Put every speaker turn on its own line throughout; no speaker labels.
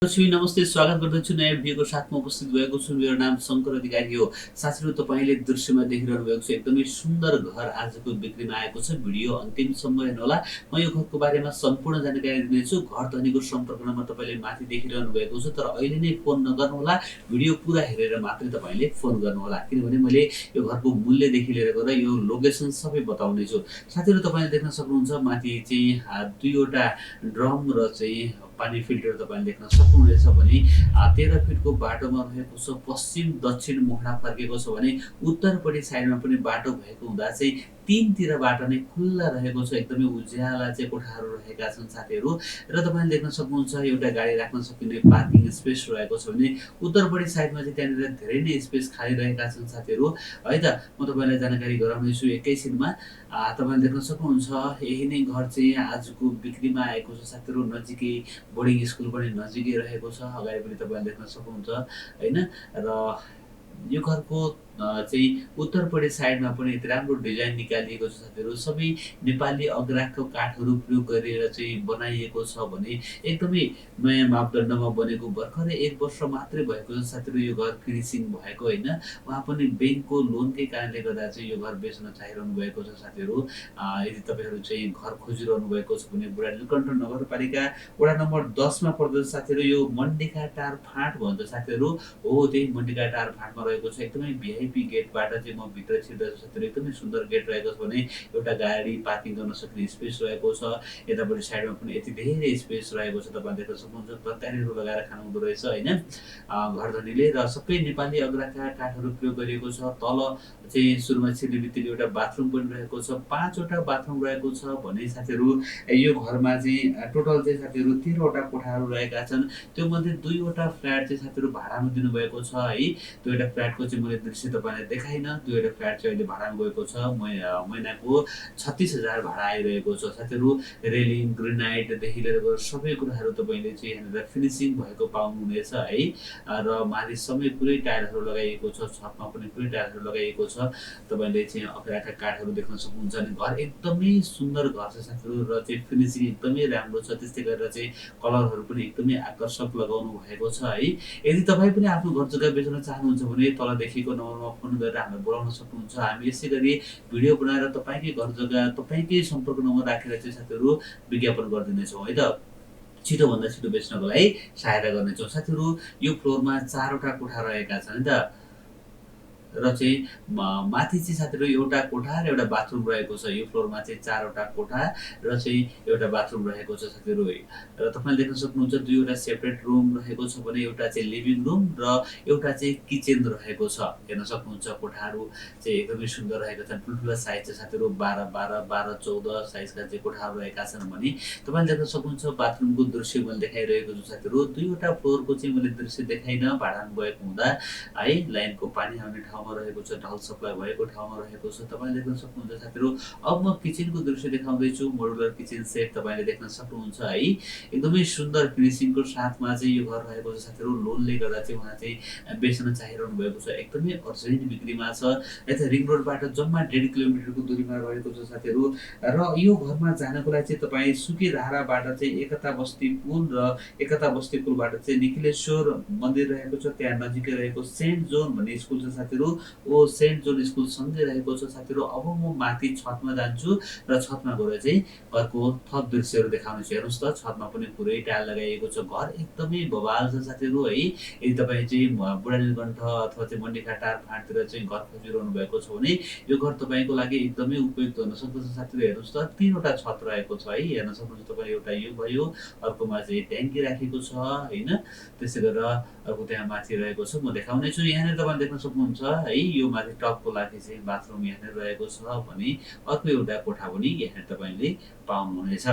नमस्ते, स्वागत गर्दछु नयाँ भिडियोको साथमा उपस्थित भएको छु। मेरो नाम शङ्कर अधिकारी हो। साथीहरु, तपाईले दृश्यमा देखिरहनु भएको छ एकदमै सुन्दर घर आजको बिक्रीमा आएको छ। भिडियो अन्तिमसम्म हेर्नुहोला। म यो घरको बारेमा सम्पूर्ण जानकारी दिनेछु। घर धनीको सम्पर्क नम्बर तपाईले माथि देखिरहनु भएको छ, तर अहिले नै फोन नगर्नुहोला। भिडियो पुरा हेरेर मात्रै तपाईले फोन गर्नुहोला, किनभने मैले यो घरको मूल्यदेखि लिएर गएर यो लोकेसन सबै बताउने छु। साथीहरु, तपाईले देख्न सक्नुहुन्छ माथि चाहिँ दुईवटा ड्रम र चाहिँ पानी फिल्टर तपाईले देख्न सक्नुहुनेछ भने 13 फिटको बाटोमा रहेको छ। पश्चिम दक्षिण मुखडा फर्केको छ भने उत्तरपट्टि साइडमा पनि बाटो भएको हुँदा चाहिँ तीनतिरबाट नै खुल्ला रहेको छ। एकदमै उज्याला चाहिँ कोठाहरू रहेका छन् साथीहरु। र तपाईले देख्न सक्नुहुन्छ एउटा गाडी राख्न सकिने पार्किङ स्पेस रहेको छ भने उत्तरपट्टि साइडमा चाहिँ त्यहाँनिर धेरै नै स्पेस खाली रहेका छन् साथीहरु। है त, म तपाईलाई जानकारी गराउने छु एकैछिनमा। तपाईले देख्न सक्नुहुन्छ यही नै घर चाहिँ आजको बिक्रीमा आएको छ साथीहरु। नजिकै बोर्डिङ स्कुल पनि नजिकै रहेको छ। अगाडि पनि तपाईले देख्न सक्नुहुन्छ हैन। र यो घरको चाहिँ उत्तरपट्टि साइडमा पनि यति राम्रो डिजाइन निकालिएको छ साथीहरु। सबै नेपाली अग्राको काठहरू प्रयोग गरेर चाहिँ बनाइएको छ भने एकदमै नयाँ मापदण्डमा बनेको। भर्खरै 1 वर्ष मात्रै भएको छ साथीहरु यो घर फिनिसिङ भएको हैन। वहाँ पनि बैंकको लोनकै कारणले गर्दा चाहिँ यो घर बेच्न चाहिरहनु भएको छ साथीहरु। यदि तपाईहरु चाहिँ घर खोजिरहनु भएको छ भने बुढानीलकण्ठ नगरपालिका वडा नम्बर 10 मा पर्दछ साथीहरु। यो मण्डिखाटार फाँट भन्छ साथीहरु। हो, त्यही मण्डिखाटार फाँटमा रहेको छ। एकदमै भिआइपी गेटबाट चाहिँ म भित्र छिर्दैछु साथीहरु। एकदमै सुन्दर गेट रहेको छ भने एउटा गाडी पार्किङ गर्न सक्ने स्पेस रहेको छ। यतापट्टि साइडमा पनि यति धेरै स्पेस रहेको छ। तपाईले देख्न सक्नुहुन्छ तरकारीहरू लगाएर खानुहुँदो रहेछ हैन घरधनीले। र सबै नेपाली अग्राका काठहरू प्रयोग गरिएको छ। तल चाहिँ सुरुमा छिर्ने बित्तिकै एउटा बाथरुम पनि रहेको छ। 5 वटा बाथरुम रहेको छ भने साथीहरु यो घरमा चाहिँ टोटल चाहिँ साथीहरु 13 वटा कोठाहरू रहेका छन्। त्यो मध्ये 2 वटा फ्ल्याट चाहिँ साथीहरु भाडामा दिनुभएको छ है। त्यो एउटा फ्ल्याटको चाहिँ मैले दृश्य तपाईलाई देखाइन। त्यो एउटा फ्ल्याट चाहिँ अहिले भाडामा गएको छ। महिनाको 36,000 भाडा आइरहेको छ साथीहरु। रेलिङ ग्रेनाइट देखि लिएर सबै कुराहरू तपाईले चाहिँ यहाँनिर फिनिसिङ भएको पाउनुहुनेछ है। र माथि सबै पुरै टाइलहरू लगाइएको छ। छतमा पनि पुरै टाइलहरू लगाइएको छ। तपाईले चाहिँ अग्राका काठहरू देख्न सक्नुहुन्छ। अनि घर एकदमै सुन्दर घर छ साथीहरु। र चाहिँ फिनिसिङ एकदमै राम्रो छ। त्यस्तै गरेर चाहिँ कलरहरू पनि एकदमै आकर्षक लगाउनु भएको छ है। यदि तपाई पनि आफ्नो घर जग्गा बेच्न चाहनुहुन्छ भने तल देखिएको नम्बरमा फोन गरेर हामीलाई बोलाउन सक्नुहुन्छ। हामी यसैगरी भिडियो बनाएर तपाईकै घर जग्गा तपाईकै सम्पर्क नम्बर राखेर चाहिँ साथीहरु विज्ञापन गर्दिनेछौँ है त। छिटो भन्दा छिटो बेच्नको लागि सहायता गर्नेछौँ साथीहरु। यो फ्लोरमा 4 वटा कोठा रहेका छन् है त। र चाहिँ माथि चाहिँ साथीहरु एउटा कोठा र एउटा बाथरुम रहेको छ। यो फ्लोरमा चाहिँ 4 वटा कोठा र चाहिँ एउटा बाथरुम रहेको छ साथीहरु। र तपाईले देख्न सक्नुहुन्छ 2 वटा सेपरेट रुम रहेको छ भने एउटा चाहिँ लिभिङ रुम र एउटा चाहिँ किचन रहेको छ। हेर्न सक्नुहुन्छ कोठाहरू चाहिँ एकदमै सुन्दर रहेका छन्। ठुलठुला साइज चाहिँ साथीहरु 12 साइजका चाहिँ कोठाहरू रहेका छन् भने तपाईले देख्न सक्नुहुन्छ बाथरुमको दृश्य मैले देखाइरहेको छु साथीहरु। 2 वटा फ्लोरको चाहिँ मैले दृश्य देखाइन भाडामा गएको हुँदा है। लाइनको पानी आउने ठाउँ रहेको छ। ढल सप्लाई भएको ठाउँमा रहेको छ। तपाईले देख्न सक्नुहुन्छ साथीहरु। अब म किचनको दृश्य देखाउँदै छु। मोडुलर किचन सेट तपाईले देख्न सक्नुहुन्छ है। एकदमै सुन्दर फिनिसिङको साथमा चाहिँ यो घर रहेको छ साथीहरु। लोनले गर्दा चाहिँ उहाँ चाहिँ बेच्न चाहिरहनु भएको छ। एकदमै अर्जेन्ट बिक्रीमा छ। यता रिङ रोडबाट जम्मा 1.5 किलोमिटरको दूरीमा रहेको छ साथीहरु। र यो घरमा जानको लागि चाहिँ तपाई सुकीधाराबाट चाहिँ एकता बस्ती पुल र एकता बस्ती पुलबाट चाहिँ निखिलेश्वर मन्दिर रहेको छ। त्यहाँ नजिकै रहेको सेन्ट जोन भन्ने स्कुल छ साथीहरु। ओ सेन्ट जोन स्कुल सँगै रहेको छ साथीहरु। अब म माथि छतमा जान्छु र छतमा गएर चाहिँ घरको थप दृश्यहरू देखाउने छु। हेर्नुस् त, छतमा पनि पुरै टाइल लगाइएको छ। घर एकदमै बवाल छ साथीहरु है। यदि तपाई चाहिँ बुढानीलकण्ठ अथवा चाहिँ मण्डिखाटार फाँटतिर चाहिँ घर खोजिरहनु भएको छ भने यो घर तपाईको लागि एकदमै उपयुक्त हुन सक्दछ साथीहरु। हेर्नुस् त, 3 वटा छत रहेको छ है। हेर्न सक्नुहुन्छ तपाई। एउटा यो भयो, अर्कोमा चाहिँ ट्याङ्की राखेको छ हैन। त्यसै गरेर अर्को त्यहाँ माथि रहेको छ। म देखाउने छु। यहाँनिर तपाईले देख्न सक्नुहुन्छ है। यो माथि टपको लागि चाहिँ बाथरुम यहाँनिर रहेको छ भने अर्को एउटा कोठा पनि यहाँ तपाईले पाउनुहुनेछ।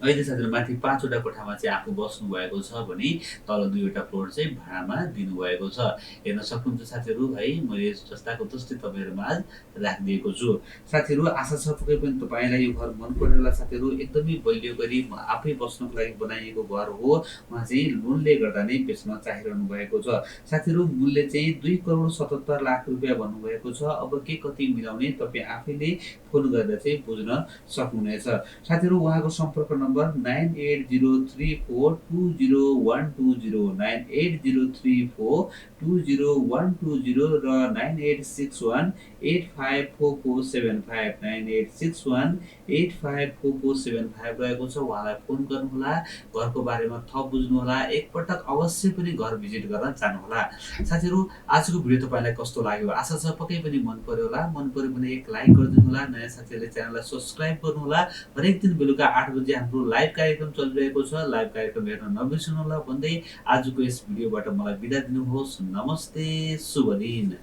अहिले साथीहरु माथि 5 वटा कोठामा चाहिँ आफू बस्नु भएको छ भने तल 2 वटा फ्लोर चाहिँ भाडामा दिनुभएको छ। हेर्न सक्नुहुन्छ साथीहरु है। मैले जस्ताको तस्तै तपाईहरुमा आज राखिदिएको छु साथीहरु। आशा छ पक्कै पनि तपाईलाई यो घर मन पर्यो होला साथीहरु। एकदमै बलियो गरी आफै बस्नको लागि बनाइएको घर हो। उहाँ चाहिँ लोनले गर्दा नै बेच्न चाहिरहनु भएको छ साथीहरु। मूल्य चाहिँ 2,77,00,000 रुपैयाँ भन्नुभएको छ। अब के कति मिलाउने तपाई आफैले फोन गरेर चाहिँ बुझ्न सक्नुहुनेछ साथीहरु। उहाँको सम्पर्क नम्बर नम्बर 9803420120 9803420120 र 9861854475 9861854475 रहेको छ। उहाँलाई फोन गर्नुहोला, घरको बारेमा थप बुझ्नुहोला, एकपटक अवश्य पनि घर भिजिट गर्न जानुहोला। साथीहरू, आजको भिडियो तपाईँलाई कस्तो लाग्यो? आशा छ पक्कै पनि मन पर्यो होला। मन पर्यो भने एक लाइक गरिदिनु होला, नयाँ साथीहरूले च्यानललाई सब्स्क्राइब गर्नुहोला। हरेक दिन बेलुका 8 बजे हाम्रो लाइभ कार्यक्रम चलिरहेको छ, लाइभ कार्यक्रम हेर्न नबिर्सनुहोला भन्दै आजको यस भिडियोबाट मलाई बिदा दिनुहोस्। नमस्ते, शुभ दिन।